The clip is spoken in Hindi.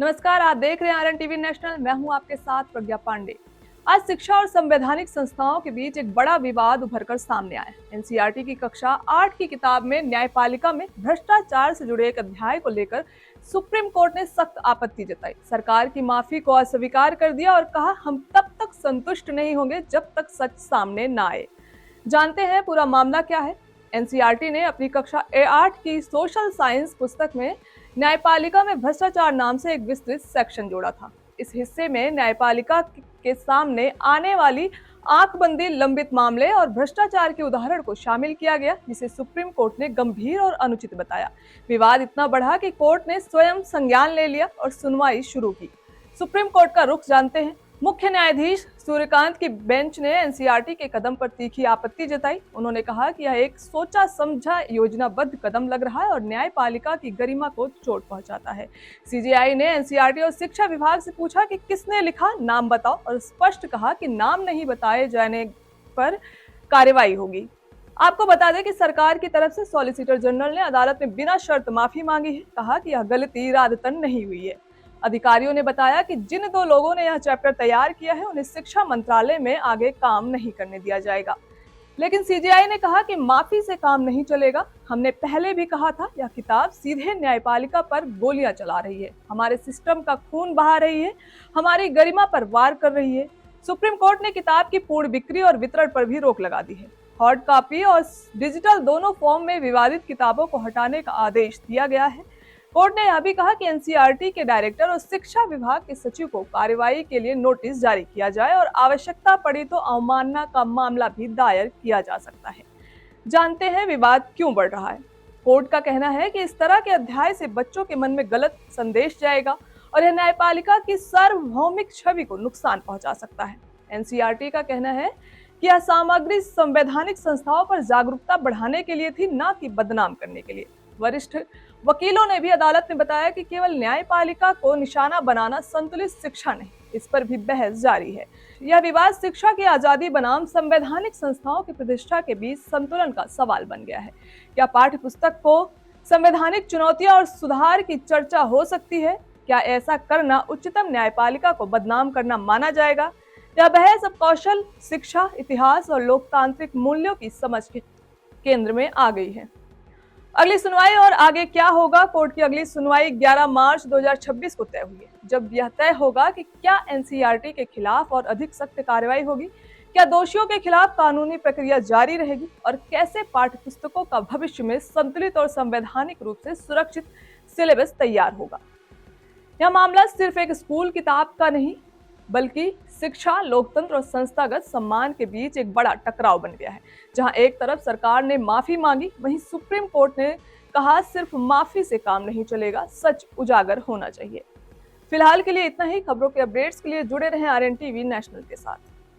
नमस्कार, आप देख रहे हैं आरएन टीवी नेशनल। मैं हूं आपके साथ प्रज्ञा पांडे। आज शिक्षा और संवैधानिक संस्थाओं के बीच एक बड़ा विवाद उभरकर सामने आया है। एनसीईआरटी की कक्षा 8 की किताब में न्यायपालिका में भ्रष्टाचार से जुड़े एक अध्याय को लेकर सुप्रीम कोर्ट ने सख्त आपत्ति जताई। सरकार की माफी को अस्वीकार कर दिया और कहा, हम तब तक संतुष्ट नहीं होंगे जब तक सच सामने न आए। जानते हैं पूरा मामला क्या है। एनसीईआरटी ने अपनी कक्षा 8 की सोशल साइंस पुस्तक में न्यायपालिका में भ्रष्टाचार नाम से एक विस्तृत सेक्शन जोड़ा था। इस हिस्से में न्यायपालिका के सामने आने वाली आंखबंदी, लंबित मामले और भ्रष्टाचार के उदाहरण को शामिल किया गया, जिसे सुप्रीम कोर्ट ने गंभीर और अनुचित बताया। विवाद इतना बढ़ा कि कोर्ट ने स्वयं संज्ञान ले लिया और सुनवाई शुरू की। सुप्रीम कोर्ट का रुख जानते हैं। मुख्य न्यायाधीश सूर्यकांत की बेंच ने एनसीईआरटी के कदम पर तीखी आपत्ति जताई। उन्होंने कहा कि यह एक सोचा समझा योजनाबद्ध कदम लग रहा है और न्यायपालिका की गरिमा को चोट पहुंचाता है। सीजेआई ने एनसीईआरटी और शिक्षा विभाग से पूछा कि किसने लिखा, नाम बताओ, और स्पष्ट कहा कि नाम नहीं बताए जाने पर कार्रवाई होगी। आपको बता दें कि सरकार की तरफ से सॉलिसिटर जनरल ने अदालत में बिना शर्त माफी मांगी है। कहा कि यह गलती इरादतन नहीं हुई है। अधिकारियों ने बताया कि जिन 2 लोगों ने यह चैप्टर तैयार किया है, उन्हें शिक्षा मंत्रालय में आगे काम नहीं करने दिया जाएगा। लेकिन सीजेआई ने कहा कि माफी से काम नहीं चलेगा। हमने पहले भी कहा था, यह किताब सीधे न्यायपालिका पर गोलियां चला रही है, हमारे सिस्टम का खून बहा रही है, हमारी गरिमा पर वार कर रही है। सुप्रीम कोर्ट ने किताब की पूर्ण बिक्री और वितरण पर भी रोक लगा दी है। हार्ड कॉपी और डिजिटल दोनों फॉर्म में विवादित किताबों को हटाने का आदेश दिया गया है। कोर्ट ने यह भी कहा कि एनसीईआरटी के डायरेक्टर और शिक्षा विभाग के सचिव को कार्रवाई के लिए नोटिस जारी किया जाए और आवश्यकता पड़ी तो अवमानना का मामला भी दायर किया जा सकता है। जानते हैं विवाद क्यों बढ़ रहा है। कोर्ट का कहना है कि इस तरह के अध्याय से बच्चों के मन में गलत संदेश जाएगा और यह न्यायपालिका की सार्वभौमिक छवि को नुकसान पहुंचा सकता है। एनसीईआरटी का कहना है कि यह सामग्री संवैधानिक संस्थाओं पर जागरूकता बढ़ाने के लिए थी, न कि बदनाम करने के लिए। वरिष्ठ वकीलों ने भी अदालत में बताया कि केवल न्यायपालिका को निशाना बनाना संतुलित शिक्षा नहीं, इस पर भी बहस जारी है। यह विवाद शिक्षा की आजादी बनाम संवैधानिक संस्थाओं की प्रतिष्ठा के बीच संतुलन का सवाल बन गया है। क्या पाठ्य पुस्तक को संवैधानिक चुनौतियां और सुधार की चर्चा हो सकती है? क्या ऐसा करना उच्चतम न्यायपालिका को बदनाम करना माना जाएगा? यह बहस अब कौशल, शिक्षा, इतिहास और लोकतांत्रिक मूल्यों की समझ के केंद्र में आ गई है। अगली सुनवाई और आगे क्या होगा। कोर्ट की अगली सुनवाई 11 मार्च 2026 को तय हुई है, जब यह तय होगा कि क्या एनसीईआरटी के खिलाफ और अधिक सख्त कार्रवाई होगी, क्या दोषियों के खिलाफ कानूनी प्रक्रिया जारी रहेगी और कैसे पाठ्य पुस्तकों का भविष्य में संतुलित और संवैधानिक रूप से सुरक्षित सिलेबस तैयार होगा। यह मामला सिर्फ एक स्कूल किताब का नहीं, बल्कि शिक्षा, लोकतंत्र और संस्थागत सम्मान के बीच एक बड़ा टकराव बन गया है। जहां एक तरफ सरकार ने माफी मांगी, वहीं सुप्रीम कोर्ट ने कहा सिर्फ माफी से काम नहीं चलेगा, सच उजागर होना चाहिए। फिलहाल के लिए इतना ही। खबरों के अपडेट्स के लिए जुड़े रहें आरएन टीवी नेशनल के साथ।